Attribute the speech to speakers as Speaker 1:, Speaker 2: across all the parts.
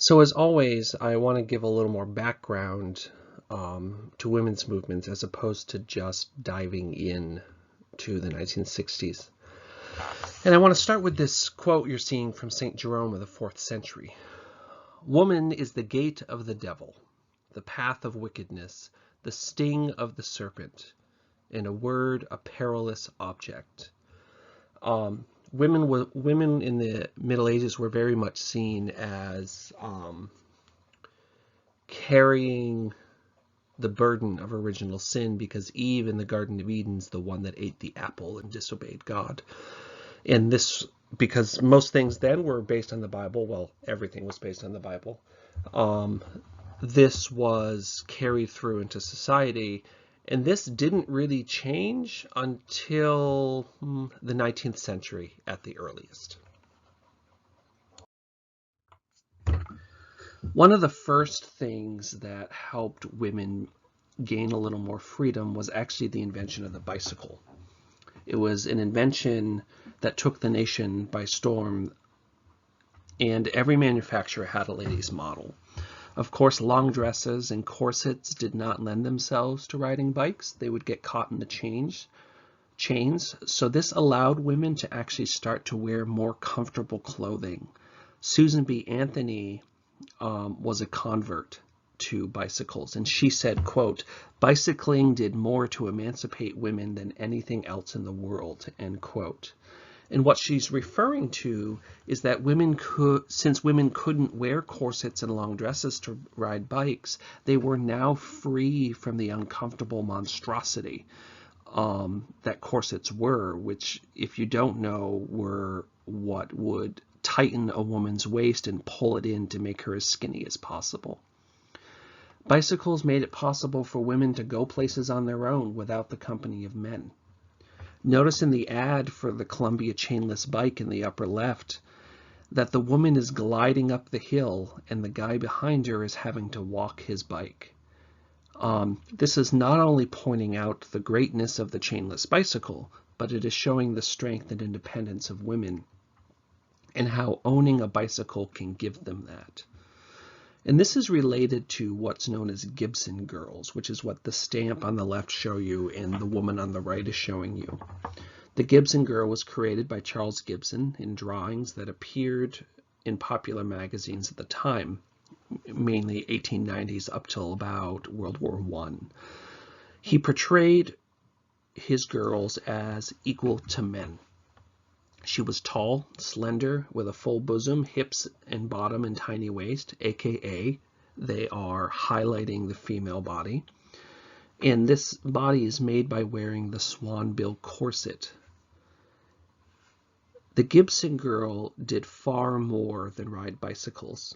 Speaker 1: So as always, I want to give a little more background to women's movements as opposed to just diving in to the 1960s. And I want to start with this quote you're seeing from St. Jerome of the 4th century. Woman is the gate of the devil, the path of wickedness, the sting of the serpent, in a word, a perilous object. Women in the Middle Ages were very much seen as carrying the burden of original sin, because Eve in the Garden of Eden is the one that ate the apple and disobeyed God. And this, because most things then were based on the Bible, well, everything was based on the Bible, this was carried through into society. And this didn't really change until the 19th century at the earliest. One of the first things that helped women gain a little more freedom was actually the invention of the bicycle. It was an invention that took the nation by storm, and every manufacturer had a ladies' model. Of course, long dresses and corsets did not lend themselves to riding bikes. They would get caught in the chains. So this allowed women to actually start to wear more comfortable clothing. Susan B. Anthony was a convert to bicycles, and she said, quote, "Bicycling did more to emancipate women than anything else in the world," end quote. And what she's referring to is that since women couldn't wear corsets and long dresses to ride bikes, they were now free from the uncomfortable monstrosity that corsets were, which, if you don't know, were what would tighten a woman's waist and pull it in to make her as skinny as possible. Bicycles made it possible for women to go places on their own without the company of men. Notice in the ad for the Columbia chainless bike in the upper left that the woman is gliding up the hill and the guy behind her is having to walk his bike. This is not only pointing out the greatness of the chainless bicycle, but it is showing the strength and independence of women and how owning a bicycle can give them that. And this is related to what's known as Gibson girls, which is what the stamp on the left show you and the woman on the right is showing you. The Gibson girl was created by Charles Gibson in drawings that appeared in popular magazines at the time, mainly 1890s up till about World War I. He portrayed his girls as equal to men. She was tall, slender, with a full bosom, hips and bottom and tiny waist, aka they are highlighting the female body. And this body is made by wearing the swan bill corset. The Gibson girl did far more than ride bicycles.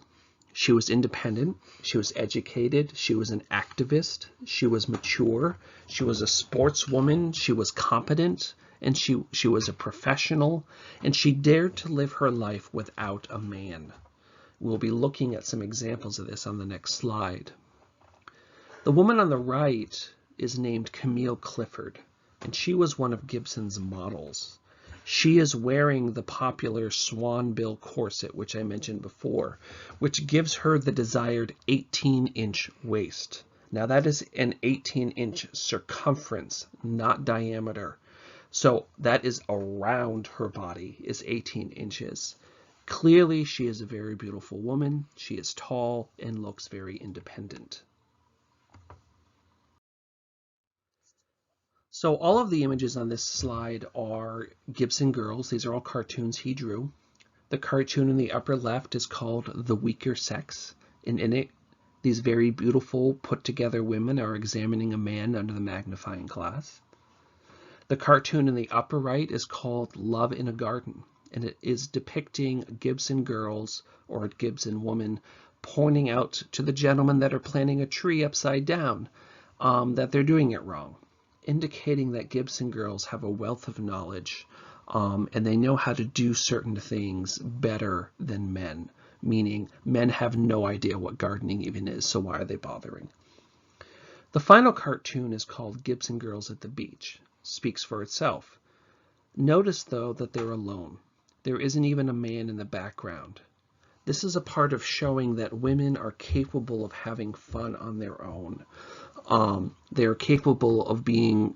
Speaker 1: She was independent, she was educated, she was an activist, she was mature, she was a sportswoman, she was competent, and she was a professional, and she dared to live her life without a man. We'll be looking at some examples of this on the next slide. The woman on the right is named Camille Clifford, and she was one of Gibson's models. She is wearing the popular swan bill corset, which I mentioned before, which gives her the desired 18-inch waist. Now that is an 18-inch circumference, not diameter. So that is around her body is 18 inches. Clearly, she is a very beautiful woman. She is tall and looks very independent. So all of the images on this slide are Gibson girls. These are all cartoons he drew. The cartoon in the upper left is called The Weaker Sex, and in it, these very beautiful, put-together women are examining a man under the magnifying glass. The cartoon in the upper right is called Love in a Garden, and it is depicting Gibson girls or a Gibson woman pointing out to the gentlemen that are planting a tree upside down that they're doing it wrong, indicating that Gibson girls have a wealth of knowledge and they know how to do certain things better than men, meaning men have no idea what gardening even is, so why are they bothering? The final cartoon is called Gibson Girls at the Beach. Speaks for itself. Notice, though, that they're alone. There isn't even a man in the background. This is a part of showing that women are capable of having fun on their own. They're capable of being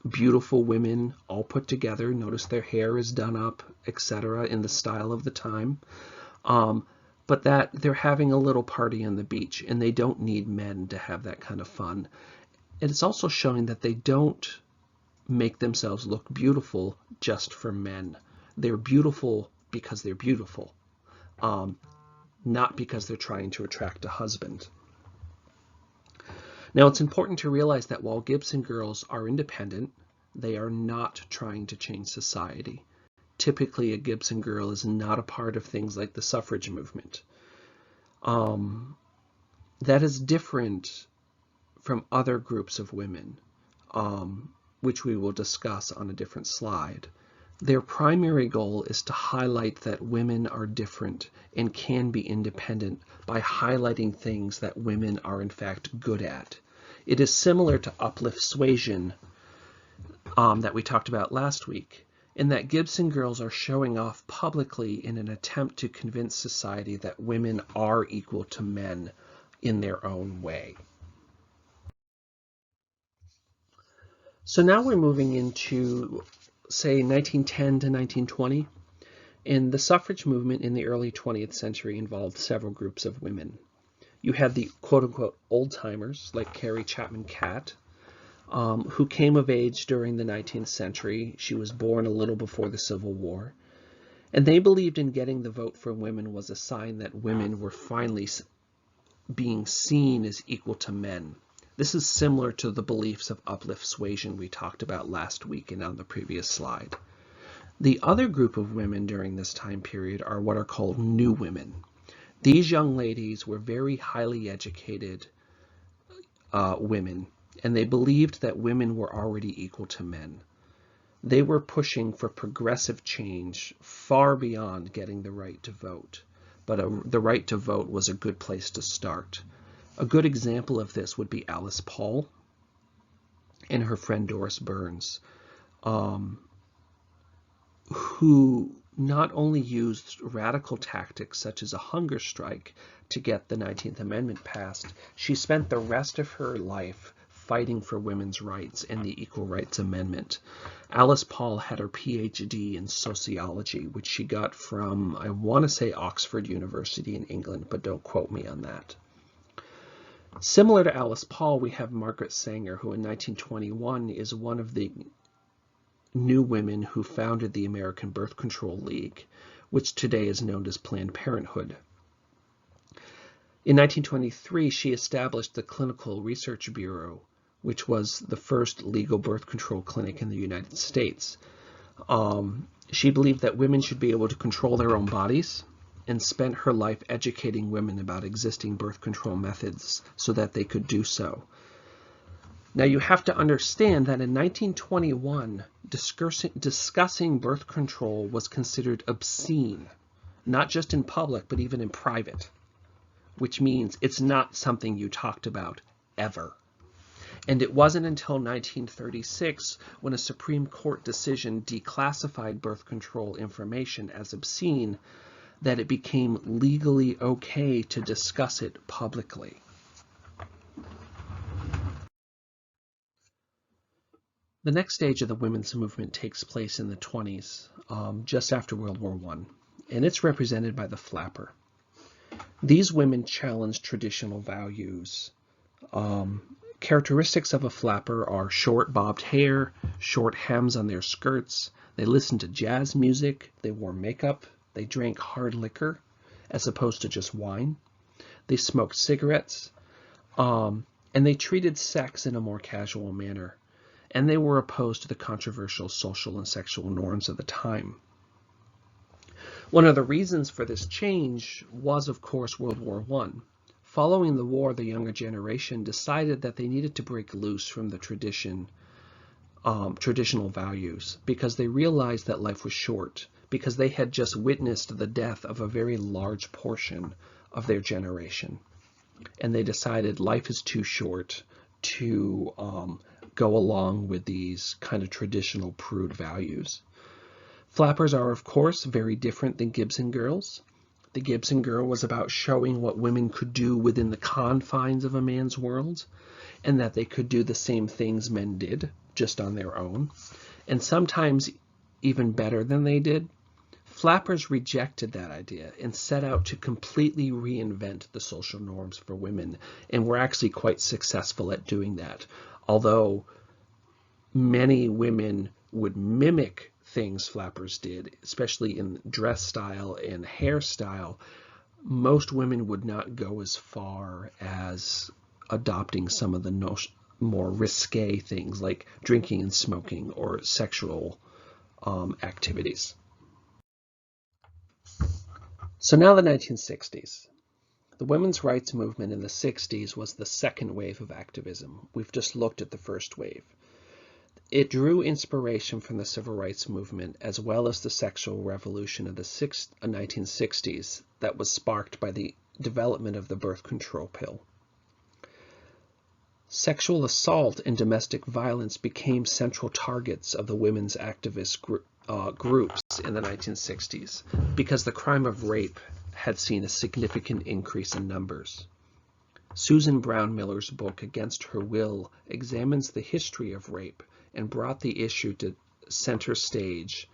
Speaker 1: beautiful women all put together. Notice their hair is done up, etc., in the style of the time. But that they're having a little party on the beach, and they don't need men to have that kind of fun. And it's also showing that they don't make themselves look beautiful just for men. They're beautiful because they're beautiful, not because they're trying to attract a husband. Now, it's important to realize that while Gibson girls are independent, they are not trying to change society. Typically, a Gibson girl is not a part of things like the suffrage movement. That is different from other groups of women, which we will discuss on a different slide. Their primary goal is to highlight that women are different and can be independent by highlighting things that women are in fact good at. It is similar to uplift suasion that we talked about last week, in that Gibson girls are showing off publicly in an attempt to convince society that women are equal to men in their own way. So now we're moving into, say, 1910 to 1920. And the suffrage movement in the early 20th century involved several groups of women. You had the quote-unquote old-timers, like Carrie Chapman Catt, who came of age during the 19th century. She was born a little before the Civil War. And they believed in getting the vote for women was a sign that women were finally being seen as equal to men. This is similar to the beliefs of uplift suasion we talked about last week and on the previous slide. The other group of women during this time period are what are called new women. These young ladies were very highly educated women, and they believed that women were already equal to men. They were pushing for progressive change far beyond getting the right to vote, but the right to vote was a good place to start. A good example of this would be Alice Paul and her friend Doris Burns, who not only used radical tactics such as a hunger strike to get the 19th Amendment passed, she spent the rest of her life fighting for women's rights and the Equal Rights Amendment. Alice Paul had her PhD in sociology, which she got from, I want to say, Oxford University in England, but don't quote me on that. Similar to Alice Paul, we have Margaret Sanger, who in 1921 is one of the new women who founded the American Birth Control League, which today is known as Planned Parenthood. In 1923, she established the Clinical Research Bureau, which was the first legal birth control clinic in the United States. She believed that women should be able to control their own bodies, and spent her life educating women about existing birth control methods so that they could do so. Now you have to understand that in 1921, discussing birth control was considered obscene, not just in public, but even in private, which means it's not something you talked about ever. And it wasn't until 1936 when a Supreme Court decision declassified birth control information as obscene that it became legally okay to discuss it publicly. The next stage of the women's movement takes place in the 20s, just after World War I, and it's represented by the flapper. These women challenged traditional values. Characteristics of a flapper are short bobbed hair, short hems on their skirts. They listened to jazz music, they wore makeup, they drank hard liquor as opposed to just wine. They smoked cigarettes, and they treated sex in a more casual manner. And they were opposed to the controversial social and sexual norms of the time. One of the reasons for this change was, of course, World War I. Following the war, the younger generation decided that they needed to break loose from the traditional values because they realized that life was short, because they had just witnessed the death of a very large portion of their generation. And they decided life is too short to go along with these kind of traditional prude values. Flappers are, of course, very different than Gibson girls. The Gibson Girl was about showing what women could do within the confines of a man's world, and that they could do the same things men did, just on their own, and sometimes even better than they did. Flappers rejected that idea and set out to completely reinvent the social norms for women, and were actually quite successful at doing that. Although many women would mimic things Flappers did, especially in dress style and hairstyle, most women would not go as far as adopting some of the more risque things like drinking and smoking or sexual activities. So now the 1960s. The women's rights movement in the 60s was the second wave of activism. We've just looked at the first wave. It drew inspiration from the civil rights movement as well as the sexual revolution of the 1960s that was sparked by the development of the birth control pill. Sexual assault and domestic violence became central targets of the women's activist groups in the 1960s because the crime of rape had seen a significant increase in numbers. Susan Brown Miller's book, Against Her Will, examines the history of rape and brought the issue to center stage.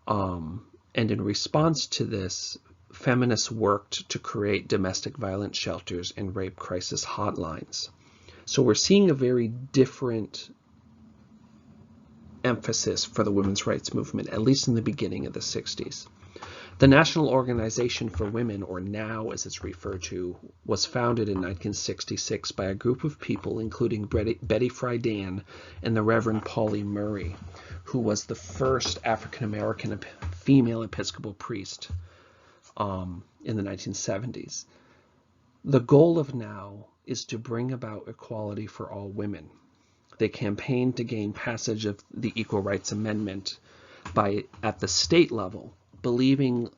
Speaker 1: And in response to this, feminists worked to create domestic violence shelters and rape crisis hotlines. So we're seeing a very different emphasis for the women's rights movement, at least in the beginning of the 60s. The National Organization for Women, or NOW as it's referred to, was founded in 1966 by a group of people including Betty Friedan and the Reverend Pauli Murray, who was the first African-American female Episcopal priest in the 1970s. The goal of NOW is to bring about equality for all women. They campaigned to gain passage of the Equal Rights Amendment at the state level, believing,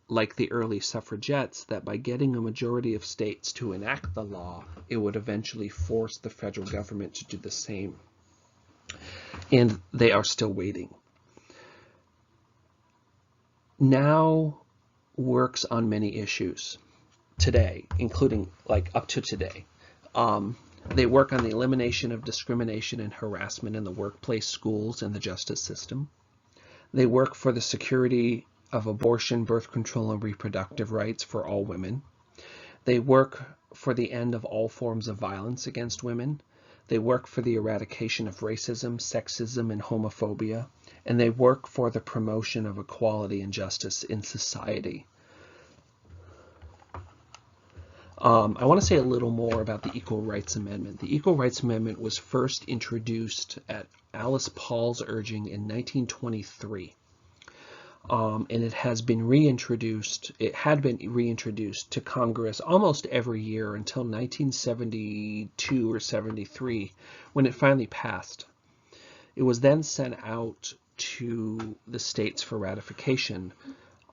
Speaker 1: like the early suffragettes, that by getting a majority of states to enact the law, it would eventually force the federal government to do the same. And they are still waiting. NOW works on many issues today, including up to today. They work on the elimination of discrimination and harassment in the workplace, schools, and the justice system. They work for the security of abortion, birth control, and reproductive rights for all women. They work for the end of all forms of violence against women. They work for the eradication of racism, sexism, and homophobia. And they work for the promotion of equality and justice in society. I want to say a little more about the Equal Rights Amendment. The Equal Rights Amendment was first introduced at Alice Paul's urging in 1923. And it had been reintroduced to Congress almost every year until 1972 or 73, when it finally passed. It was then sent out to the states for ratification,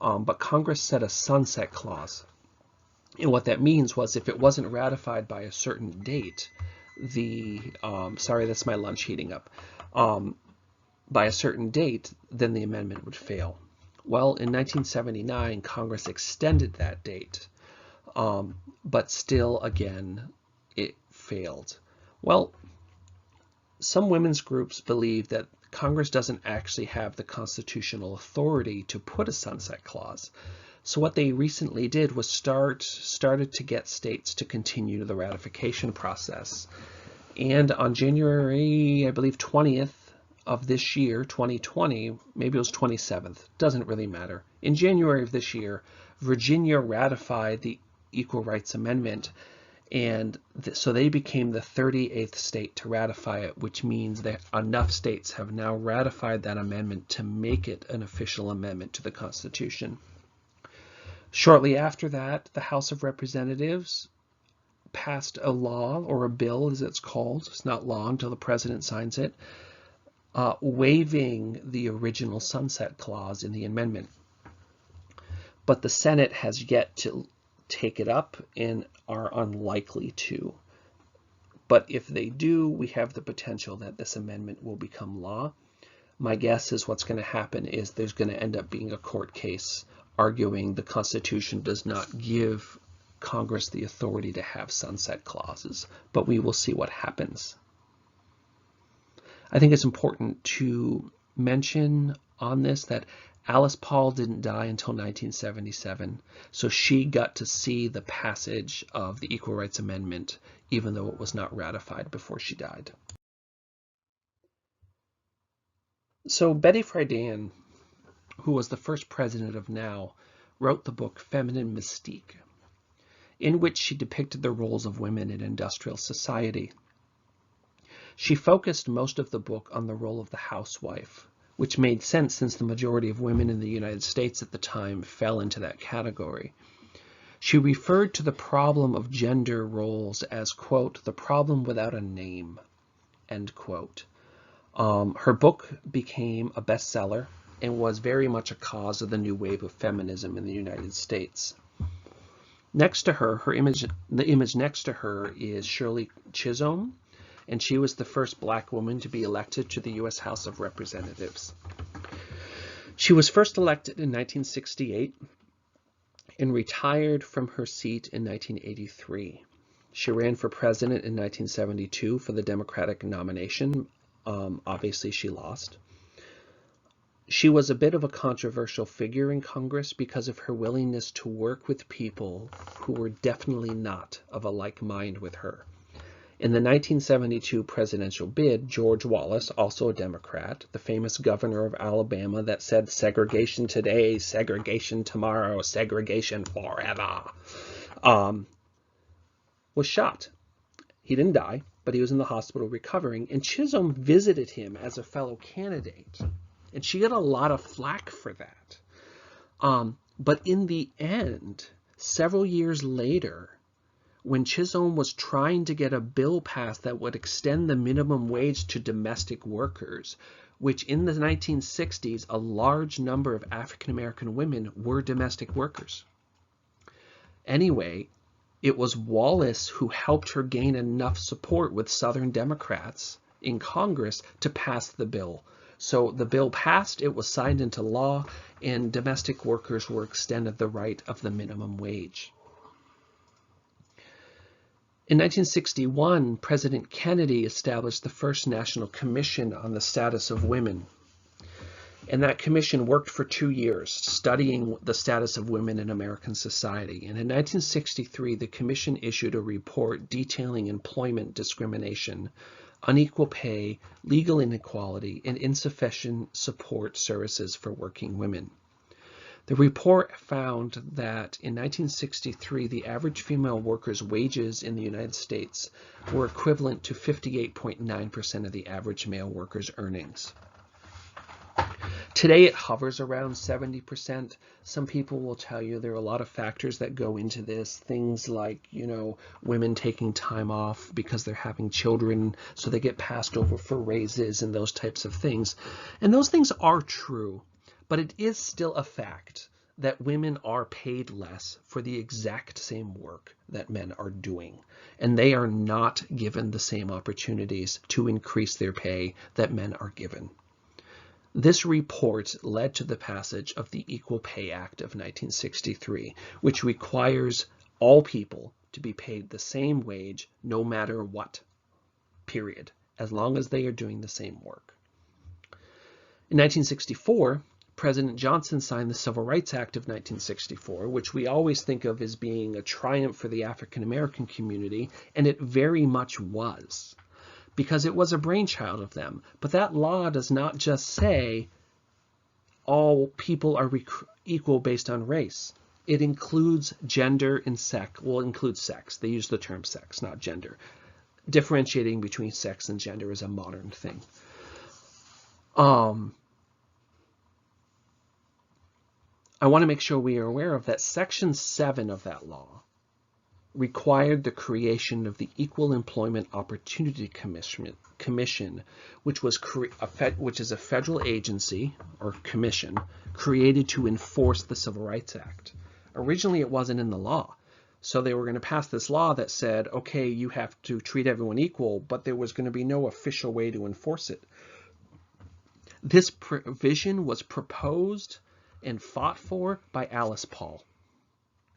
Speaker 1: but Congress set a sunset clause. And what that means was if it wasn't ratified by a certain date, sorry, that's my lunch heating up. By a certain date, then the amendment would fail. Well, in 1979, Congress extended that date, but still, again, it failed. Well, some women's groups believe that Congress doesn't actually have the constitutional authority to put a sunset clause. So what they recently did was started to get states to continue the ratification process. And on January, I believe, 20th of this year, 2020, maybe it was 27th, doesn't really matter. In January of this year, Virginia ratified the Equal Rights Amendment, and so they became the 38th state to ratify it, which means that enough states have now ratified that amendment to make it an official amendment to the Constitution. Shortly after that, the House of Representatives passed a law, or a bill as it's called, it's not law until the president signs it, waiving the original sunset clause in the amendment. But the Senate has yet to take it up and are unlikely to. But if they do, we have the potential that this amendment will become law. My guess is what's going to happen is there's going to end up being a court case arguing the Constitution does not give Congress the authority to have sunset clauses, but we will see what happens. I think it's important to mention on this that Alice Paul didn't die until 1977, so she got to see the passage of the Equal Rights Amendment, even though it was not ratified before she died. So Betty Friedan, who was the first president of NOW, wrote the book Feminine Mystique, in which she depicted the roles of women in industrial society. She focused most of the book on the role of the housewife, which made sense since the majority of women in the United States at the time fell into that category. She referred to the problem of gender roles as, quote, the problem without a name, end quote. Her book became a bestseller and was very much a cause of the new wave of feminism in the United States. Next to her, the image next to her is Shirley Chisholm, and she was the first Black woman to be elected to the U.S. House of Representatives. She was first elected in 1968 and retired from her seat in 1983. She ran for president in 1972 for the Democratic nomination. Obviously, she lost. She was a bit of a controversial figure in Congress because of her willingness to work with people who were definitely not of a like mind with her. In the 1972 presidential bid, George Wallace, also a Democrat, the famous governor of Alabama that said segregation today, segregation tomorrow, segregation forever, was shot. He didn't die, but he was in the hospital recovering, and Chisholm visited him as a fellow candidate, and she got a lot of flack for that. But in the end, several years later, when Chisholm was trying to get a bill passed that would extend the minimum wage to domestic workers, which in the 1960s, a large number of African-American women were domestic workers. Anyway, it was Wallace who helped her gain enough support with Southern Democrats in Congress to pass the bill. So the bill passed, it was signed into law, and domestic workers were extended the right of the minimum wage. In 1961, President Kennedy established the first National Commission on the Status of Women. And that commission worked for 2 years, studying the status of women in American society. And in 1963, the commission issued a report detailing employment discrimination, unequal pay, legal inequality, and insufficient support services for working women. The report found that in 1963, the female worker's wages in the United States were equivalent to 58.9% of the average male worker's earnings. Today it hovers around 70%. Some people will tell you there are a lot of factors that go into this. Things like, women taking time off because they're having children, so they get passed over for raises and those types of things. And those things are true, but it is still a fact that women are paid less for the exact same work that men are doing. And they are not given the same opportunities to increase their pay that men are given. This report led to the passage of the Equal Pay Act of 1963, which requires all people to be paid the same wage no matter what, period, as long as they are doing the same work. In 1964, President Johnson signed the Civil Rights Act of 1964, which we always think of as being a triumph for the African American community, and it very much was, because it was a brainchild of them. But that law does not just say all people are equal based on race. It includes gender and sex. Well, it includes sex. They use the term sex, not gender. Differentiating between sex and gender is a modern thing. I want to make sure we are aware of that Section 7 of that law required the creation of the Equal Employment Opportunity Commission, which is a federal agency or commission created to enforce the Civil Rights Act. Originally, it wasn't in the law. So they were going to pass this law that said, okay, you have to treat everyone equal, but there was going to be no official way to enforce it. This provision was proposed and fought for by Alice Paul,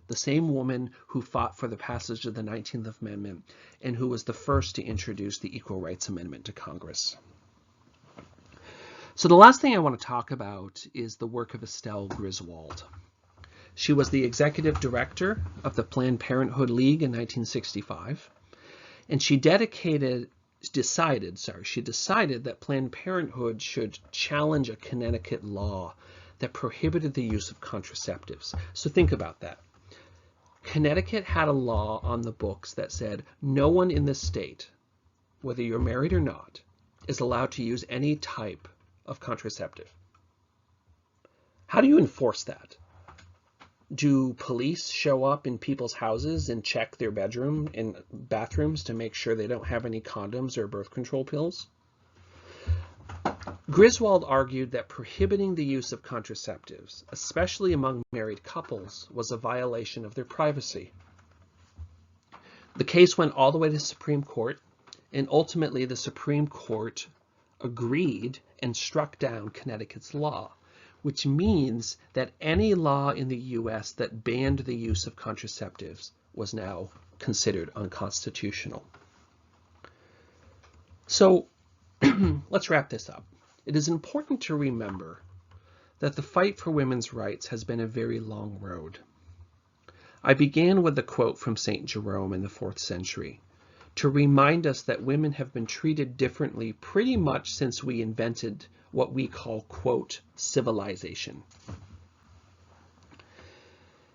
Speaker 1: the same woman who fought for the passage of the 19th Amendment and who was the first to introduce the Equal Rights Amendment to Congress. So the last thing I want to talk about is the work of Estelle Griswold. She was the executive director of the Planned Parenthood League in 1965, and she decided that Planned Parenthood should challenge a Connecticut law that prohibited the use of contraceptives. So think about that. Connecticut had a law on the books that said no one in this state, whether you're married or not, is allowed to use any type of contraceptive. How do you enforce that? Do police show up in people's houses and check their bedroom and bathrooms to make sure they don't have any condoms or birth control pills? Griswold argued that prohibiting the use of contraceptives, especially among married couples, was a violation of their privacy. The case went all the way to the Supreme Court, and ultimately the Supreme Court agreed and struck down Connecticut's law, which means that any law in the U.S. that banned the use of contraceptives was now considered unconstitutional. So let's wrap this up. It is important to remember that the fight for women's rights has been a very long road. I began with a quote from St. Jerome in the 4th century to remind us that women have been treated differently pretty much since we invented what we call, quote, civilization.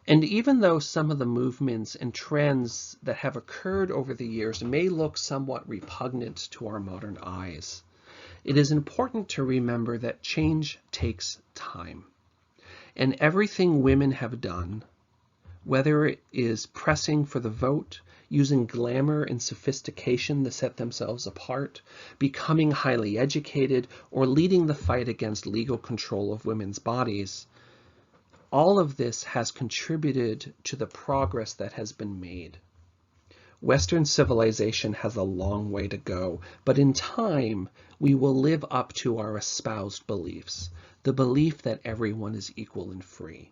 Speaker 1: And even though some of the movements and trends that have occurred over the years may look somewhat repugnant to our modern eyes, it is important to remember that change takes time. And everything women have done, whether it is pressing for the vote, using glamour and sophistication to set themselves apart, becoming highly educated, or leading the fight against legal control of women's bodies, all of this has contributed to the progress that has been made. Western civilization has a long way to go, but in time, we will live up to our espoused beliefs, the belief that everyone is equal and free.